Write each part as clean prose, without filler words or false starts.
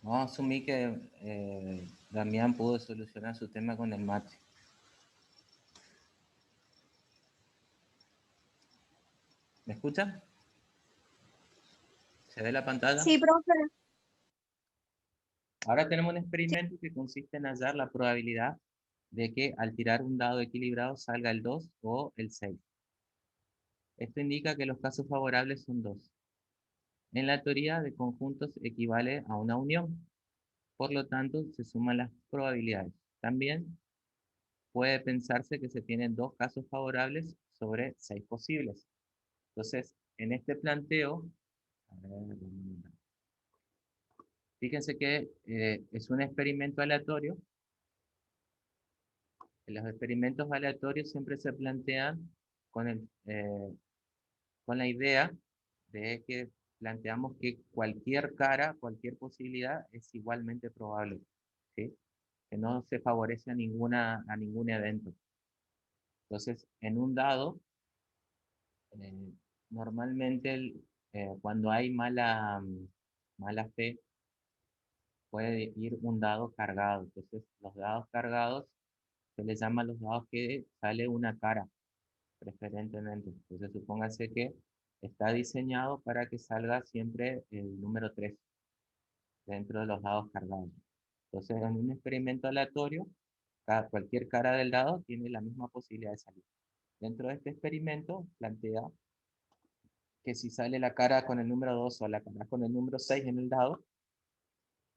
Vamos a asumir que Damián pudo solucionar su tema con el mate. ¿Me escuchan? ¿Se ve la pantalla? Sí, profe. Ahora tenemos un experimento que consiste en hallar la probabilidad de que al tirar un dado equilibrado salga el 2 o el 6. Esto indica que los casos favorables son 2. En la teoría de conjuntos equivale a una unión. Por lo tanto, se suman las probabilidades. También puede pensarse que se tienen 2 casos favorables sobre 6 posibles. Entonces, en este planteo, fíjense que es un experimento aleatorio. Los experimentos aleatorios siempre se plantean con, con la idea de que planteamos que cualquier cara, cualquier posibilidad es igualmente probable, ¿sí? Que no se favorece a ningún evento. Entonces, en un dado, eh, normalmente cuando hay mala fe, puede ir un dado cargado. Entonces, los dados cargados se les llama los dados que sale una cara, preferentemente. Entonces, supóngase que está diseñado para que salga siempre el número 3 dentro de los dados cargados. Entonces, en un experimento aleatorio, cualquier cara del dado tiene la misma posibilidad de salir. Dentro de este experimento, plantea que si sale la cara con el número 2 o la cara con el número 6 en el dado,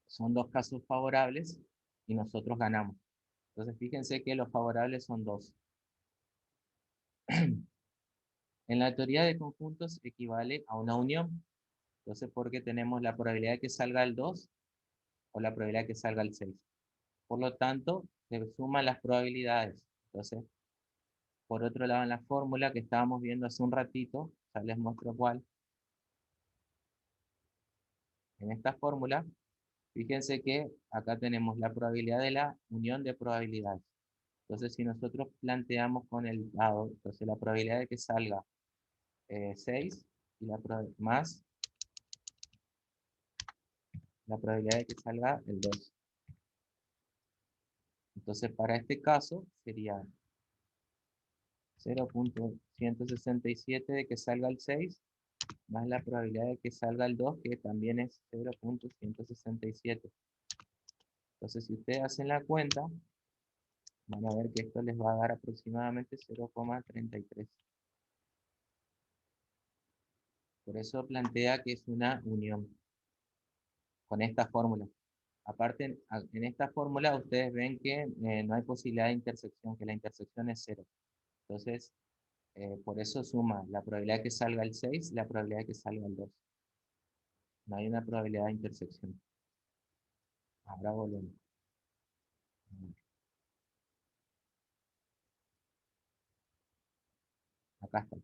son 2 casos favorables y nosotros ganamos. Entonces, fíjense que los favorables son 2. En la teoría de conjuntos equivale a una unión. Entonces, porque tenemos la probabilidad de que salga el 2 o la probabilidad de que salga el 6. Por lo tanto, se suman las probabilidades. Entonces, por otro lado, en la fórmula que estábamos viendo hace un ratito, ya les muestro cuál. En esta fórmula, fíjense que acá tenemos la probabilidad de la unión de probabilidades. Entonces, si nosotros planteamos con el dado, entonces la probabilidad de que salga 6 y más la probabilidad de que salga el 2. Entonces, para este caso sería 0.167 de que salga el 6, más la probabilidad de que salga el 2, que también es 0.167. Entonces, si ustedes hacen la cuenta, van a ver que esto les va a dar aproximadamente 0,33. Por eso plantea que es una unión con esta fórmula. Aparte, en esta fórmula ustedes ven que no hay posibilidad de intersección, que la intersección es 0. Entonces, por eso suma la probabilidad de que salga el 6 y la probabilidad de que salga el 2. No hay una probabilidad de intersección. Ahora volvemos. Acá está.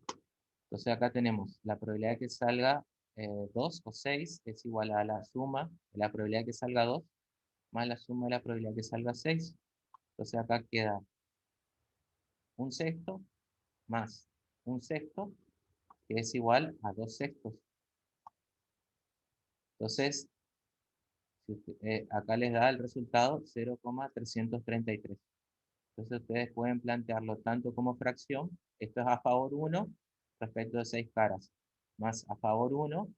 Entonces acá tenemos la probabilidad de que salga 2 o 6 es igual a la suma de la probabilidad de que salga 2 más la suma de la probabilidad de que salga 6. Entonces acá queda un sexto más un sexto, que es igual a 2 sextos. Entonces, acá les da el resultado 0,333. Entonces ustedes pueden plantearlo tanto como fracción. Esto es a favor 1 respecto de 6 caras, más a favor 1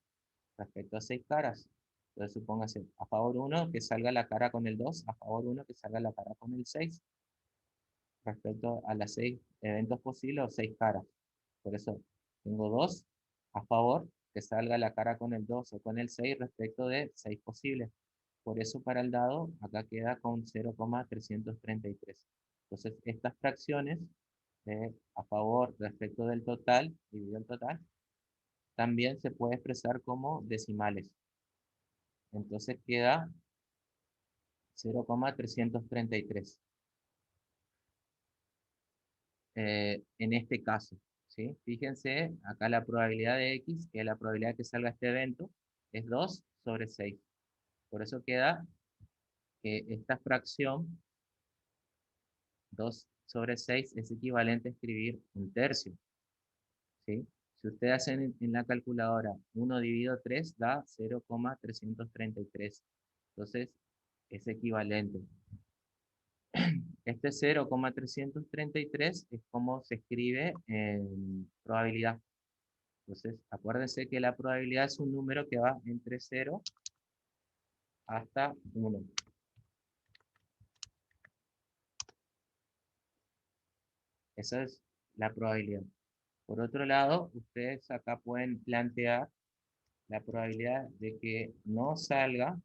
respecto a 6 caras. Entonces supóngase a favor 1 que salga la cara con el 2, a favor 1 que salga la cara con el 6, respecto a las 6 eventos posibles o 6 caras. Por eso tengo 2 a favor que salga la cara con el 2 o con el 6 respecto de 6 posibles. Por eso para el dado acá queda con 0,333. Entonces estas fracciones a favor respecto del total, dividido el total, también se puede expresar como decimales. Entonces queda 0,333 en este caso, ¿sí? Fíjense, acá la probabilidad de X, que es la probabilidad que salga este evento, es 2 sobre 6. Por eso queda que esta fracción, 2 sobre 6, es equivalente a escribir un tercio, ¿sí? Si ustedes hacen en la calculadora 1 dividido 3, da 0,333. Entonces, es equivalente. Este 0,333 es como se escribe en probabilidad. Entonces, acuérdense que la probabilidad es un número que va entre 0 hasta 1. Esa es la probabilidad. Por otro lado, ustedes acá pueden plantear la probabilidad de que no salga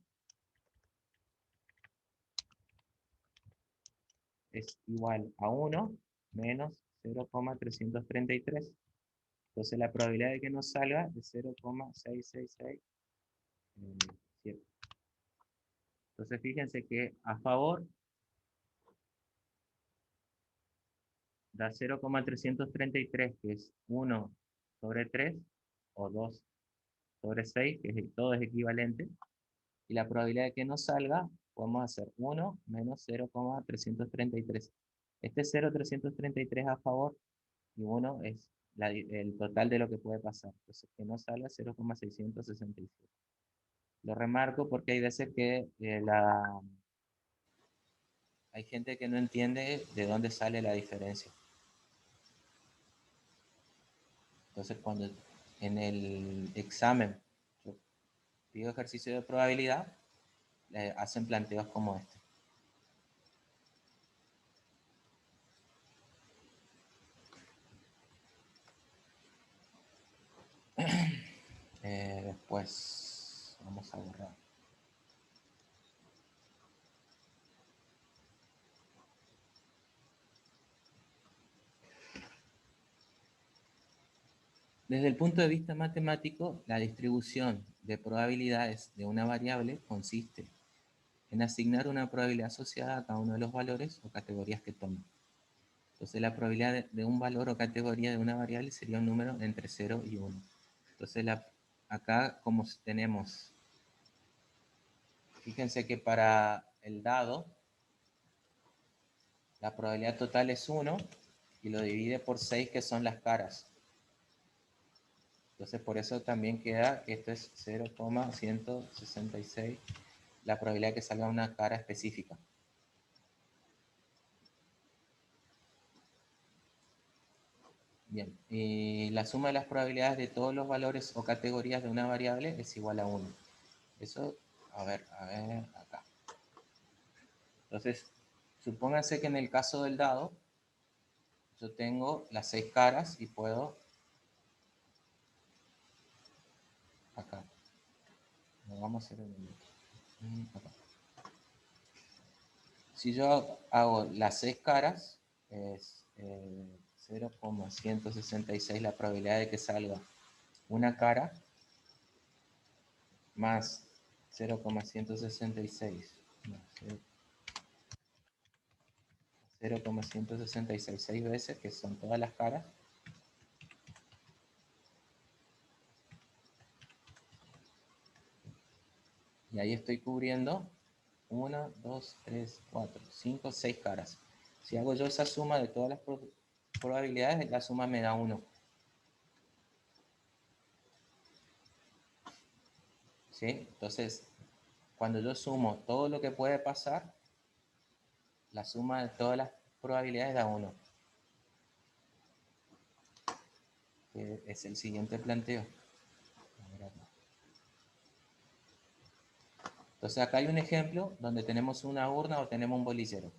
es igual a 1 menos 0,333. Entonces la probabilidad de que no salga es 0,666. Entonces fíjense que a favor da 0,333, que es 1 sobre 3, o 2 sobre 6, que todo es equivalente. Y la probabilidad de que no salga, podemos hacer 1 menos 0,333. Este 0,333 a favor y 1 es el total de lo que puede pasar. Entonces, que no salga 0,667. Lo remarco porque hay veces que hay gente que no entiende de dónde sale la diferencia. Entonces, cuando en el examen yo pido ejercicio de probabilidad, hacen planteos como este. Después vamos a borrar. Desde el punto de vista matemático, la distribución de probabilidades de una variable consiste en asignar una probabilidad asociada a cada uno de los valores o categorías que toma. Entonces la probabilidad de un valor o categoría de una variable sería un número entre 0 y 1. Entonces acá como tenemos, fíjense que para el dado, la probabilidad total es 1 y lo divide por 6 que son las caras. Entonces por eso también queda que esto es 0,166, la probabilidad de que salga una cara específica. Bien, y la suma de las probabilidades de todos los valores o categorías de una variable es igual a 1. Eso, a ver, acá. Entonces, supónganse que en el caso del dado, yo tengo las 6 caras y puedo, acá, lo vamos a hacer en acá. Si yo hago las 6 caras, es 0,166 la probabilidad de que salga una cara más 0,166 0,166 6 veces, que son todas las caras. Y ahí estoy cubriendo 1, 2, 3, 4, 5, 6 caras. Si hago yo esa suma de todas las probabilidades, la suma me da 1. ¿Sí? Entonces, cuando yo sumo todo lo que puede pasar, la suma de todas las probabilidades da 1. Que es el siguiente planteo. Entonces acá hay un ejemplo donde tenemos una urna o tenemos un bolillero.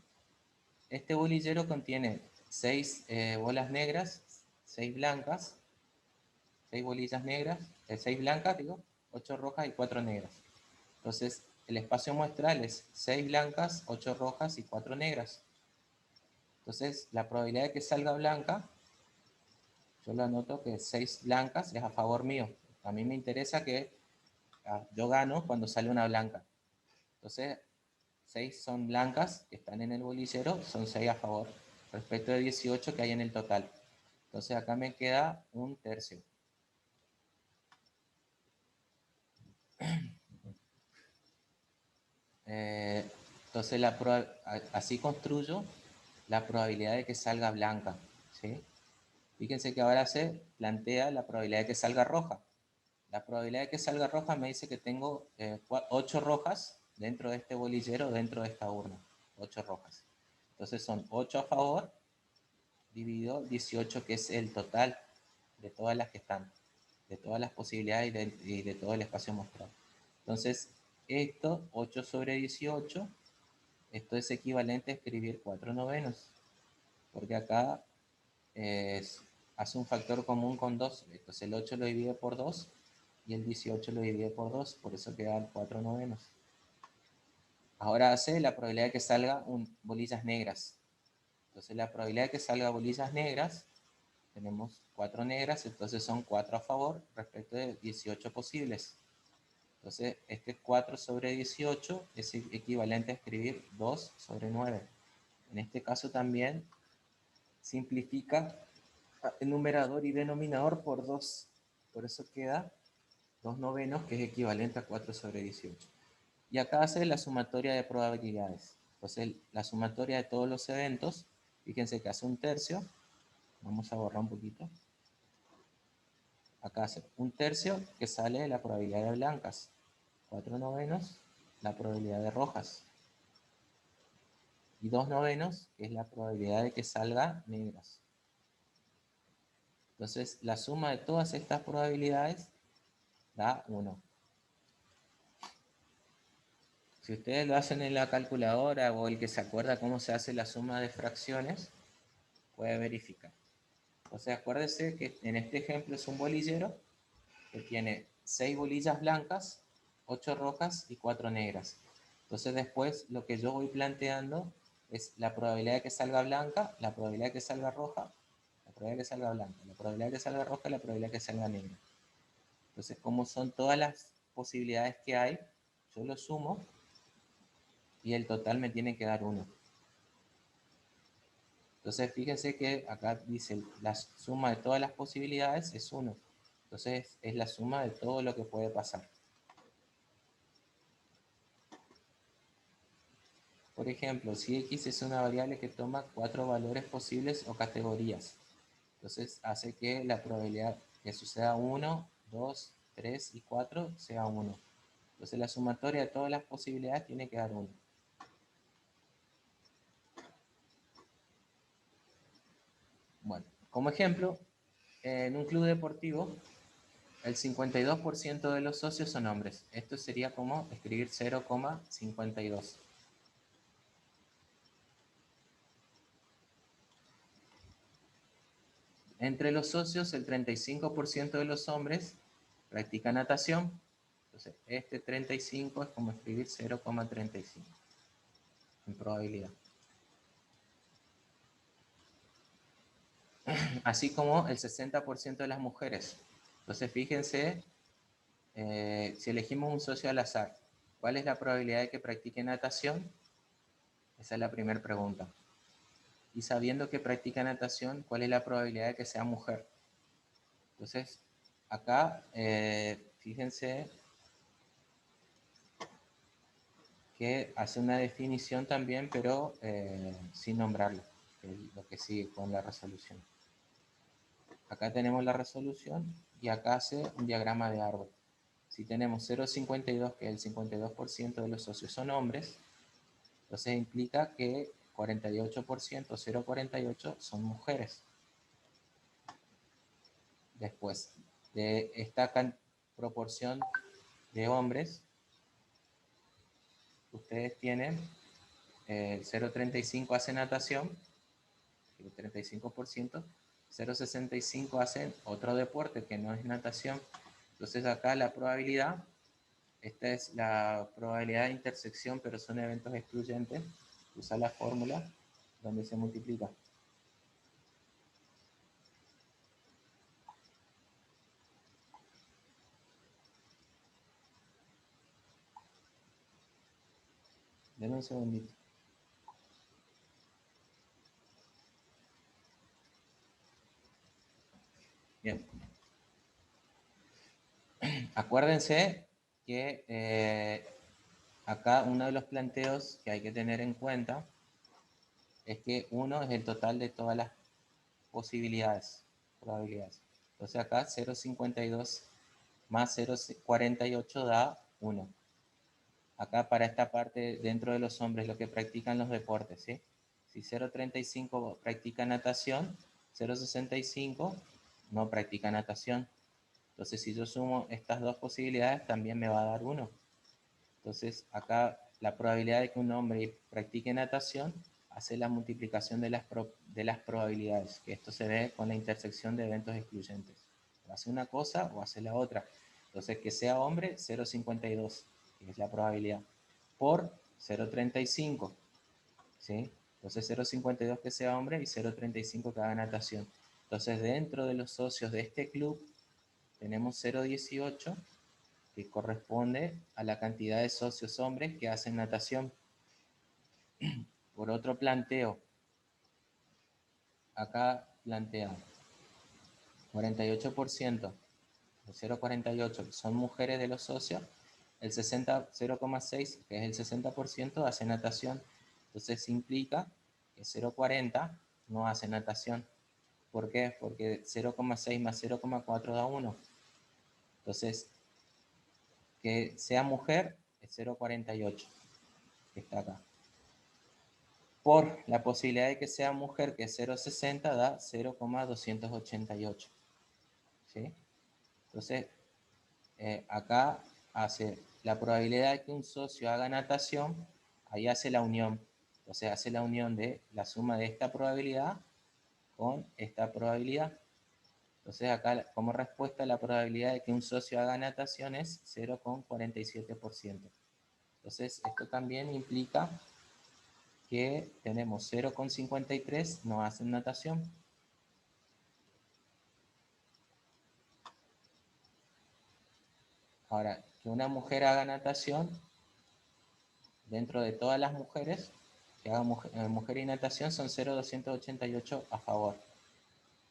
Este bolillero contiene 6 bolas negras, 6 blancas, 6 bolillas negras, 6 blancas, digo, 8 rojas y 4 negras. Entonces, el espacio muestral es 6 blancas, 8 rojas y 4 negras. Entonces, la probabilidad de que salga blanca, yo lo anoto que 6 blancas es a favor mío. A mí me interesa que yo gano cuando sale una blanca. Entonces, 6 son blancas que están en el bolillero, son 6 a favor, respecto de 18 que hay en el total. Entonces, acá me queda un tercio. Entonces, así construyo la probabilidad de que salga blanca. ¿Sí? Fíjense que ahora se plantea la probabilidad de que salga roja. La probabilidad de que salga roja me dice que tengo 8 rojas dentro de este bolillero, dentro de esta urna. 8 rojas. Entonces son 8 a favor, dividido 18, que es el total de todas las que están, de todas las posibilidades y de todo el espacio mostrado. Entonces, esto, 8 sobre 18, esto es equivalente a escribir 4 novenos, porque acá hace un factor común con 2, entonces el 8 lo divide por 2 y el 18 lo divide por 2, por eso quedan 4 novenos. Ahora hace la probabilidad de que salga bolillas negras. Entonces la probabilidad de que salga bolillas negras, tenemos 4 negras, entonces son 4 a favor respecto de 18 posibles. Entonces este 4 sobre 18 es equivalente a escribir 2 sobre 9. En este caso también simplifica el numerador y denominador por 2. Por eso queda 2 novenos, que es equivalente a 4 sobre 18. Y acá hace la sumatoria de probabilidades. Entonces, la sumatoria de todos los eventos, fíjense que hace un tercio. Vamos a borrar un poquito. Acá hace un tercio que sale de la probabilidad de blancas. 4 novenos, la probabilidad de rojas. Y 2 novenos, que es la probabilidad de que salga negras. Entonces, la suma de todas estas probabilidades da 1. Si ustedes lo hacen en la calculadora o el que se acuerda cómo se hace la suma de fracciones, puede verificar. Entonces, acuérdense que en este ejemplo es un bolillero que tiene 6 bolillas blancas, 8 rojas y 4 negras. Entonces, después lo que yo voy planteando es la probabilidad de que salga blanca, la probabilidad de que salga roja, la probabilidad de que salga blanca, la probabilidad de que salga roja y la probabilidad de que salga negra. Entonces, como son todas las posibilidades que hay, yo lo sumo y el total me tiene que dar 1. Entonces, fíjense que acá dice la suma de todas las posibilidades es 1. Entonces, es la suma de todo lo que puede pasar. Por ejemplo, si X es una variable que toma 4 valores posibles o categorías, entonces hace que la probabilidad que suceda 1, 2, 3 y 4 sea 1. Entonces, la sumatoria de todas las posibilidades tiene que dar 1. Bueno, como ejemplo, en un club deportivo, el 52% de los socios son hombres. Esto sería como escribir 0,52. Entre los socios, el 35% de los hombres practica natación. Entonces, este 35 es como escribir 0,35 en probabilidad. Así como el 60% de las mujeres. Entonces, fíjense, si elegimos un socio al azar, ¿cuál es la probabilidad de que practique natación? Esa es la primera pregunta. Y sabiendo que practica natación, ¿cuál es la probabilidad de que sea mujer? Entonces, acá, fíjense que hace una definición también, pero sin nombrarlo, que es lo que sigue con la resolución. Acá tenemos la resolución y acá hace un diagrama de árbol. Si tenemos 0,52, que el 52% de los socios son hombres, entonces implica que 48%, 0,48 son mujeres. Después de esta proporción de hombres, ustedes tienen el 0,35 hace natación, el 35%, 0,65 hacen otro deporte que no es natación. Entonces acá la probabilidad, esta es la probabilidad de intersección, pero son eventos excluyentes. Usa la fórmula donde se multiplica. Denme un segundito. Bien. Acuérdense que acá uno de los planteos que hay que tener en cuenta es que 1 es el total de todas las posibilidades, probabilidades. Entonces acá 0,52 más 0,48 da 1. acá para esta parte dentro de los hombres, lo que practican los deportes, ¿sí? Si 0,35 practica natación, 0,65 no practica natación. Entonces, si yo sumo estas dos posibilidades, también me va a dar 1. Entonces, acá la probabilidad de que un hombre practique natación hace la multiplicación de las probabilidades, que esto se ve con la intersección de eventos excluyentes. O hace una cosa o hace la otra. Entonces, que sea hombre, 0,52, que es la probabilidad, por 0,35, ¿sí? Entonces, 0,52 que sea hombre y 0,35 que haga natación. Entonces, dentro de los socios de este club, tenemos 0,18, que corresponde a la cantidad de socios hombres que hacen natación. Por otro planteo, acá plantean 48%, o 0,48 son mujeres de los socios, el 0,6, que es el 60%, hace natación. Entonces implica que 0,40 no hace natación. ¿Por qué? Porque 0,6 más 0,4 da 1. Entonces, que sea mujer es 0,48, que está acá. Por la posibilidad de que sea mujer, que es 0,60, da 0,288. ¿Sí? Entonces, acá hace la probabilidad de que un socio haga natación, ahí hace la unión. Entonces, hace la unión de la suma de esta probabilidad con esta probabilidad. Entonces, acá como respuesta, la probabilidad de que un socio haga natación es 0,47%. Entonces, esto también implica que tenemos 0,53 no hacen natación. Ahora, que una mujer haga natación, dentro de todas las mujeres que hagan mujer y natación, son 0,288 a favor.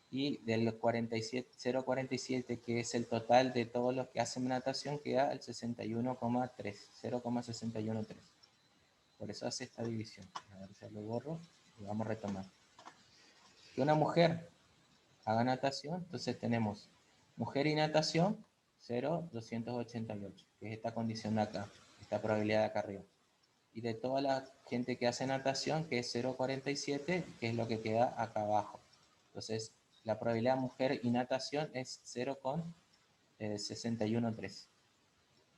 Y del 0,47, que es el total de todos los que hacen natación, queda el 61,3, 0,613. Por eso hace esta división. A ver, ya lo borro y vamos a retomar. Que una mujer haga natación, entonces tenemos mujer y natación, 0,288, que es esta condición de acá, esta probabilidad de acá arriba. Y de toda la gente que hace natación, que es 0,47, que es lo que queda acá abajo. Entonces, la probabilidad de mujer y natación es 0,613.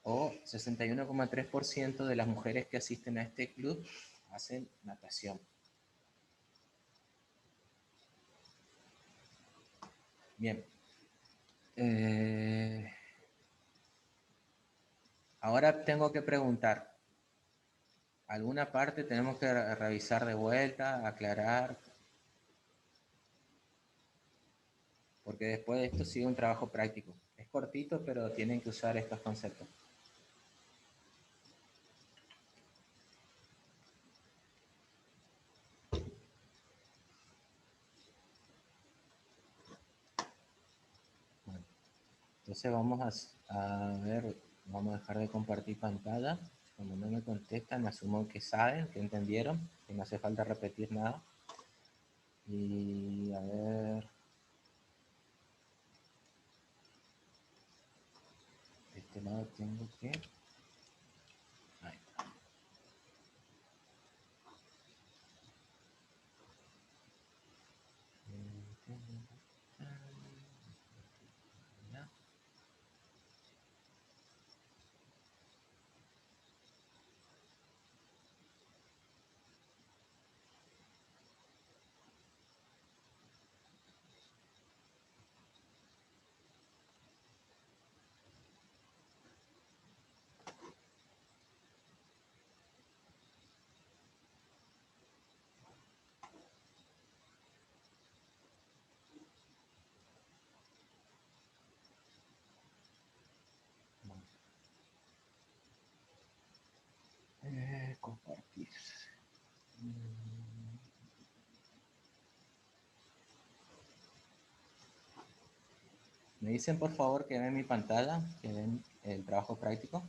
O 61,3% de las mujeres que asisten a este club hacen natación. Bien. Ahora tengo que preguntar. ¿Alguna parte tenemos que revisar de vuelta, aclarar? Porque después de esto sigue un trabajo práctico. Es cortito, pero tienen que usar estos conceptos. Bueno, entonces vamos a ver, vamos a dejar de compartir pantalla. Cuando no me contestan, asumo que saben, que entendieron, que no hace falta repetir nada. Y a ver... De este lado tengo que... Ahí está. Compartir. Me dicen por favor que ven mi pantalla, que ven el trabajo práctico.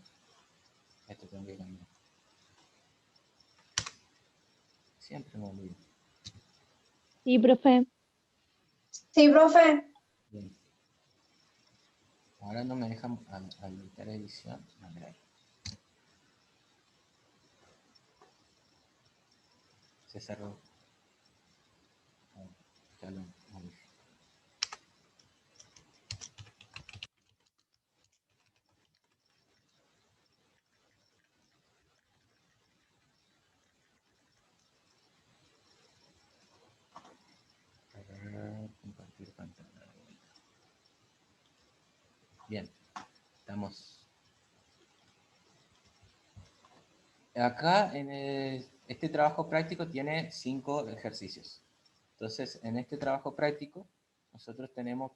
Esto tengo que cambiar. Siempre me olvido. Sí, profe. Sí, profe. Bien. Ahora no me dejan habilitar edición. A ver. Se cerró. Ya lo modifico. Compartir pantalla. Bien, estamos. Acá en este trabajo práctico tiene 5 ejercicios. Entonces, en este trabajo práctico, nosotros tenemos,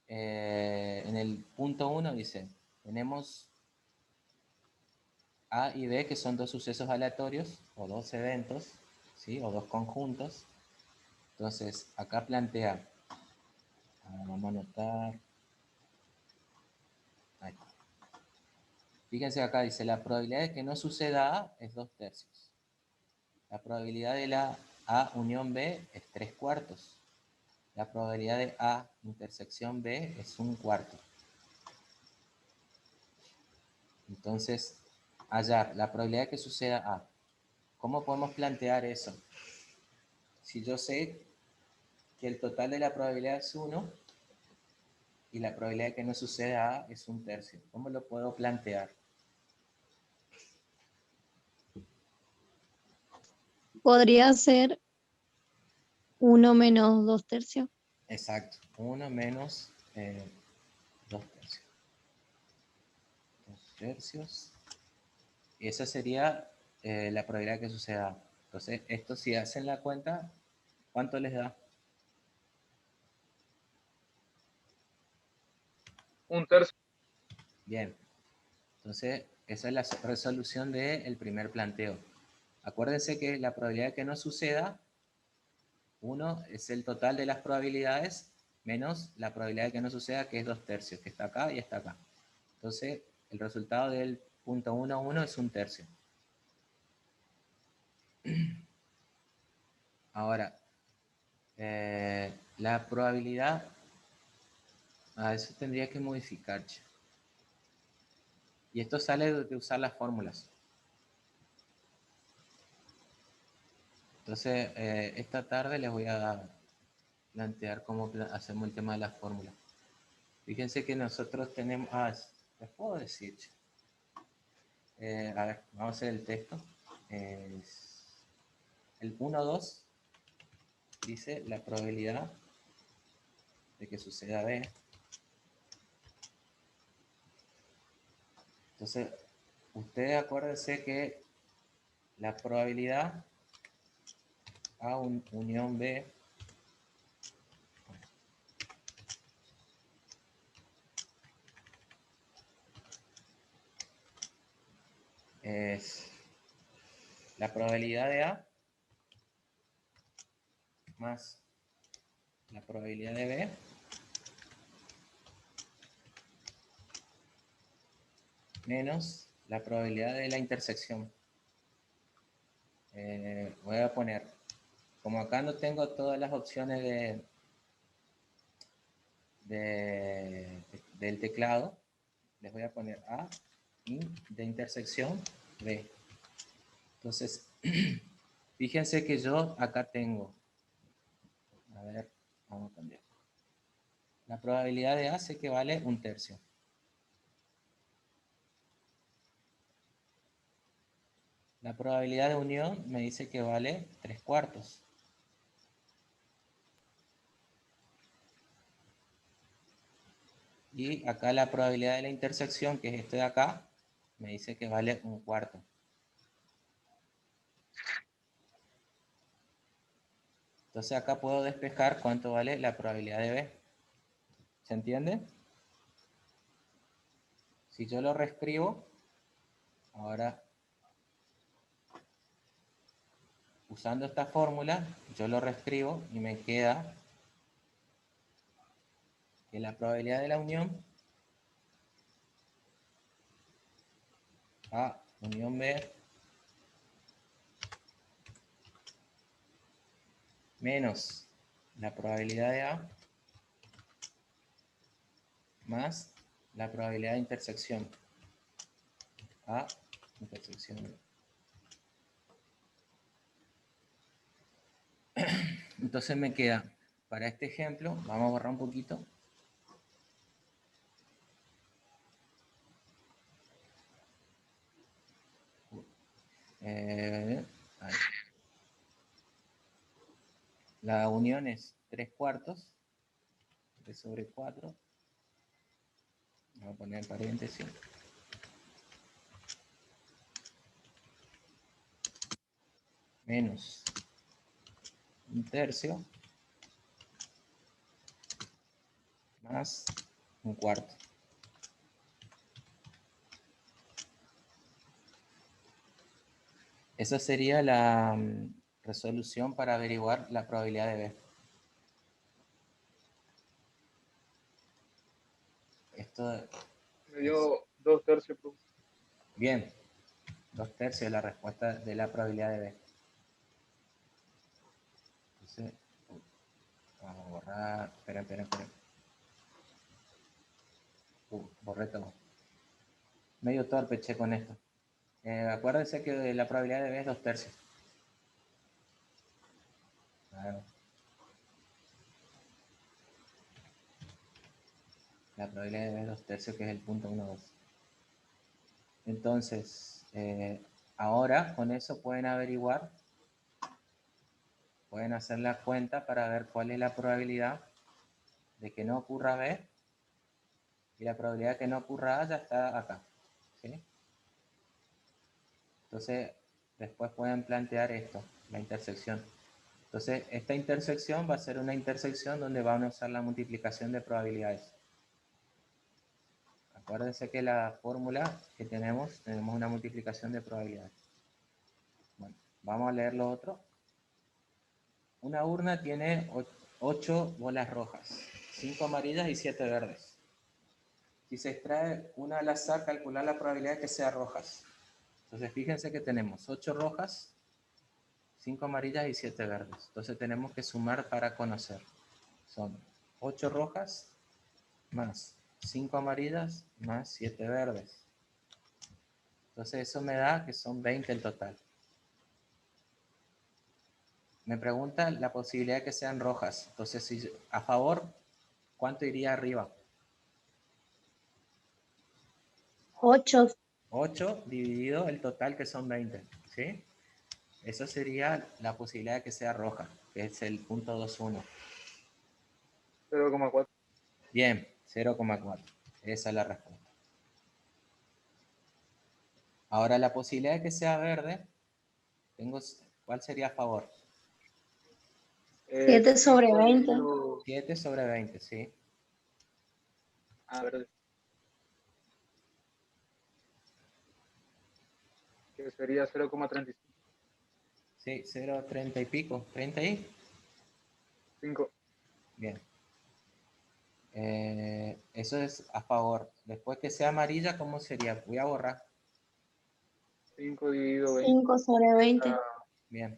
en el punto 1 dice, tenemos A y B, que son 2 sucesos aleatorios, o 2 eventos, ¿sí? O 2 conjuntos. Entonces, acá plantea, vamos a anotar, ahí está. Fíjense acá, dice, la probabilidad de que no suceda A es 2/3. La probabilidad de la A unión B es 3/4. La probabilidad de A intersección B es 1/4. Entonces, hallar la probabilidad de que suceda A. ¿Cómo podemos plantear eso? Si yo sé que el total de la probabilidad es 1 y la probabilidad de que no suceda A es 1/3, ¿cómo lo puedo plantear? Podría ser 1 menos 2/3. Exacto, 1 menos 2/3. 2/3. Y esa sería la probabilidad de que suceda. Entonces, esto si hacen la cuenta, ¿cuánto les da? 1/3. Bien. Entonces, esa es la resolución del primer planteo. Acuérdense que la probabilidad de que no suceda, 1 es el total de las probabilidades menos la probabilidad de que no suceda, que es 2/3, que está acá y está acá. Entonces, el resultado del punto 1, 1 es 1/3. Ahora, la probabilidad, eso tendría que modificar. Y esto sale de usar las fórmulas. Entonces, esta tarde les voy a plantear cómo hacemos el tema de las fórmulas. Fíjense que nosotros tenemos... les puedo decir. A ver, vamos a hacer el texto. El 1,2 dice la probabilidad de que suceda B. Entonces, ustedes acuérdense que la probabilidad A unión B es la probabilidad de A más la probabilidad de B menos la probabilidad de la intersección. Voy a poner, como acá no tengo todas las opciones del teclado, les voy a poner A y de intersección B. Entonces, fíjense que yo acá tengo, a ver, vamos a cambiar. La probabilidad de A sé que vale 1/3. La probabilidad de unión me dice que vale 3/4. Y acá la probabilidad de la intersección, que es este de acá, me dice que vale 1/4. Entonces acá puedo despejar cuánto vale la probabilidad de B. ¿Se entiende? Si yo lo reescribo, ahora usando esta fórmula, yo lo reescribo y me queda que la probabilidad de la unión A unión B menos la probabilidad de A más la probabilidad de intersección A intersección B. Entonces me queda, para este ejemplo, vamos a borrar un poquito. Ahí. La unión es 3/4, 3/4. Vamos a poner paréntesis. Menos 1/3 más 1/4. Esa sería la resolución para averiguar la probabilidad de B. Esto Me dio 2/3, profe. bien, 2/3 de la respuesta de la probabilidad de B. Entonces, vamos a borrar, espera. Borré todo. Medio torpe, che, con esto. Acuérdense que la probabilidad de B es 2/3. Claro. La probabilidad de B es 2/3, que es el punto 1, 2. Entonces, ahora con eso pueden averiguar, pueden hacer la cuenta para ver cuál es la probabilidad de que no ocurra B, y la probabilidad de que no ocurra A ya está acá, ¿sí? Entonces, después pueden plantear esto, la intersección. Entonces, esta intersección va a ser una intersección donde van a usar la multiplicación de probabilidades. Acuérdense que la fórmula que tenemos una multiplicación de probabilidades. Bueno, vamos a leer lo otro. Una urna tiene 8 bolas rojas, 5 amarillas y 7 verdes. Si se extrae una al azar, calcular la probabilidad de que sea rojas. Entonces, fíjense que tenemos 8 rojas, 5 amarillas y 7 verdes. Entonces, tenemos que sumar para conocer. Son 8 rojas más 5 amarillas más 7 verdes. Entonces, eso me da que son 20 en total. Me pregunta la posibilidad de que sean rojas. Entonces, si a favor, ¿cuánto iría arriba? 8. 8 dividido el total, que son 20, ¿sí? Eso sería la posibilidad de que sea roja, que es el punto 21. 0,4. Bien, 0,4. Esa es la respuesta. Ahora, la posibilidad de que sea verde, ¿cuál sería a favor? 7/20. 7/20, ¿sí? Verde. Que sería 0,35. Sí, 0,30 y pico. ¿30 ahí? 5. Bien. Eso es a favor. Después que sea amarilla, ¿cómo sería? Voy a borrar. 5 dividido 20. 5/20. Bien.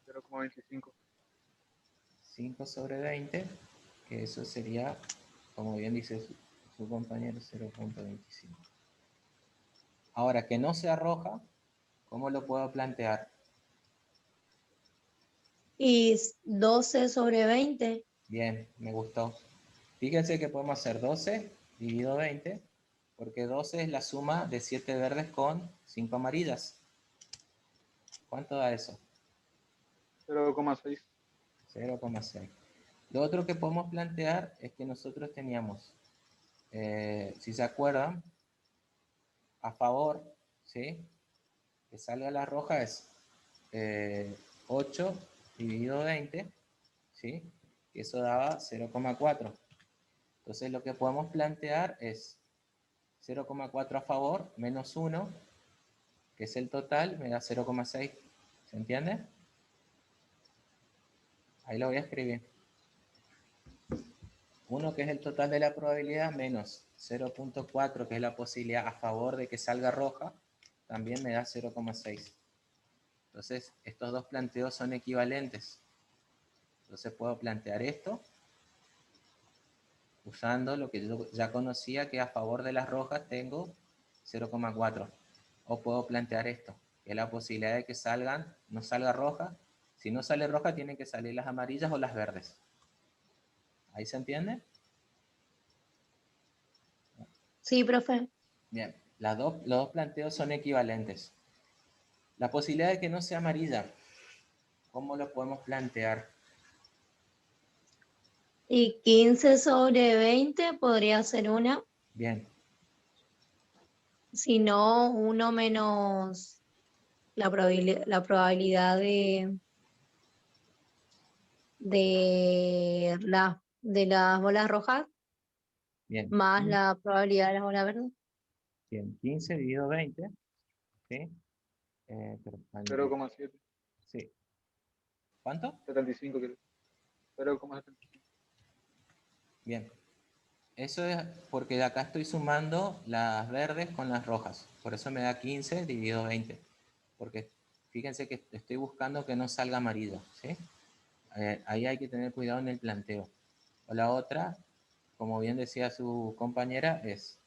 0,25. 5/20, que eso sería, como bien dice su compañero, 0,25. Ahora, que no sea roja, ¿cómo lo puedo plantear? Y 12/20. Bien, me gustó. Fíjense que podemos hacer 12 dividido 20, porque 12 es la suma de 7 verdes con 5 amarillas. ¿Cuánto da eso? 0,6. 0,6. Lo otro que podemos plantear es que nosotros teníamos, si se acuerdan, a favor, ¿sí? Que salga la roja es 8 dividido 20, ¿sí? Que eso daba 0,4. Entonces lo que podemos plantear es 0,4 a favor menos 1, que es el total, me da 0,6. ¿Se entiende? Ahí lo voy a escribir. 1, que es el total de la probabilidad, menos 0,4, que es la posibilidad a favor de que salga roja, también me da 0,6. Entonces, estos dos planteos son equivalentes. Entonces puedo plantear esto usando lo que yo ya conocía, que a favor de las rojas tengo 0,4. O puedo plantear esto, que es la posibilidad de que no salga roja, Si no sale roja, tienen que salir las amarillas o las verdes. ¿Ahí se entiende? Sí, profe. Bien, los dos planteos son equivalentes. La posibilidad de que no sea amarilla, ¿cómo lo podemos plantear? Y 15 sobre 20 podría ser una. Bien, Si no, uno menos la probabilidad de las bolas rojas bien. más la probabilidad de las bolas verdes. Bien, 15 dividido 20, ¿sí? Pero, 0,7. sí. ¿Cuánto? 75 quiero. 0,75. Bien. Eso es porque de acá estoy sumando las verdes con las rojas. Por eso me da 15 dividido 20. Porque fíjense que estoy buscando que no salga amarillo, ¿sí? Ahí hay que tener cuidado en el planteo. O la otra, como bien decía su compañera, es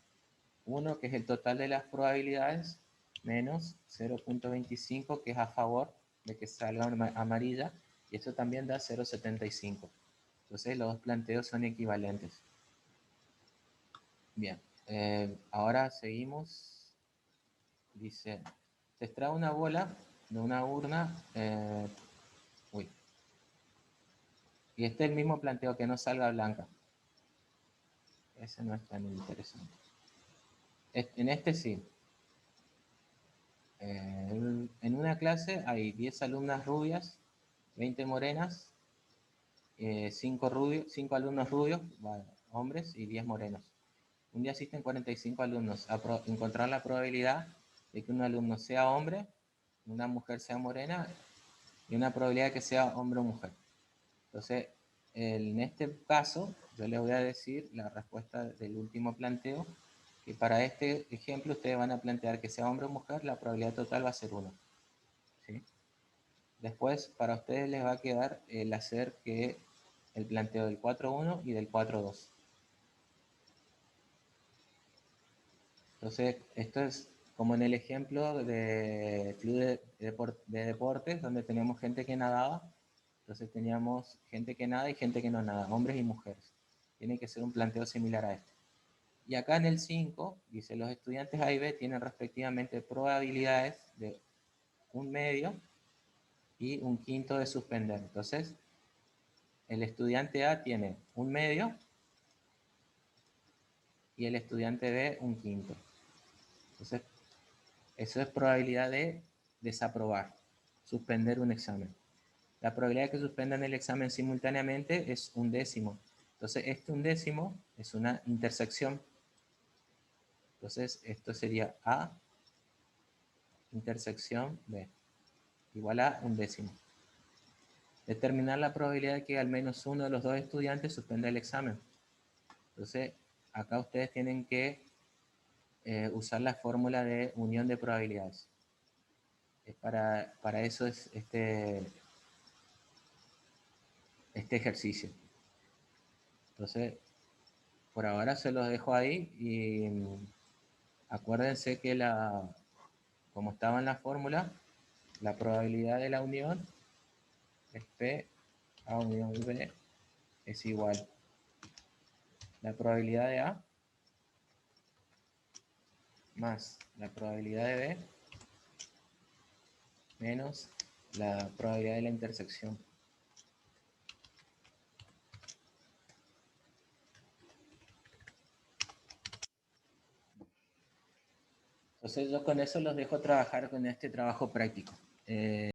1, que es el total de las probabilidades, menos 0,25, que es a favor de que salga amarilla, y eso también da 0,75. Entonces los dos planteos son equivalentes. Bien, ahora seguimos. Dice, se extrae una bola de una urna, uy, y este es el mismo planteo, que no salga blanca. Ese no es tan interesante. En este sí. En una clase hay 10 alumnas rubias, 20 morenas, 5 alumnos rubios, hombres, y 10 morenos. Un día asisten 45 alumnos. Encontrar la probabilidad de que un alumno sea hombre, una mujer sea morena, y una probabilidad de que sea hombre o mujer. Entonces, en este caso, yo les voy a decir la respuesta del último planteo, que para este ejemplo ustedes van a plantear que sea hombre o mujer, la probabilidad total va a ser 1. ¿Sí? Después, para ustedes les va a quedar el hacer que el planteo del 4.1 y del 4.2. Entonces, esto es como en el ejemplo de club de deportes, donde tenemos gente que nadaba. Entonces teníamos gente que nada y gente que no nada, hombres y mujeres. Tiene que ser un planteo similar a este. Y acá en el 5, dice, los estudiantes A y B tienen respectivamente probabilidades de 1/2 y 1/5 de suspender. Entonces, el estudiante A tiene 1/2 y el estudiante B 1/5. Entonces, eso es probabilidad de desaprobar, suspender un examen. La probabilidad de que suspendan el examen simultáneamente es 1/10. Entonces, este 1/10 es una intersección. Entonces, esto sería A intersección B, igual a 1/10. Determinar la probabilidad de que al menos uno de los dos estudiantes suspenda el examen. Entonces, acá ustedes tienen que usar la fórmula de unión de probabilidades. Para eso es este ejercicio. Entonces, por ahora se los dejo ahí y acuérdense que como estaba en la fórmula, la probabilidad de la unión es P A unión B es igual. La probabilidad de A más la probabilidad de B menos la probabilidad de la intersección. Entonces yo con eso los dejo trabajar con este trabajo práctico.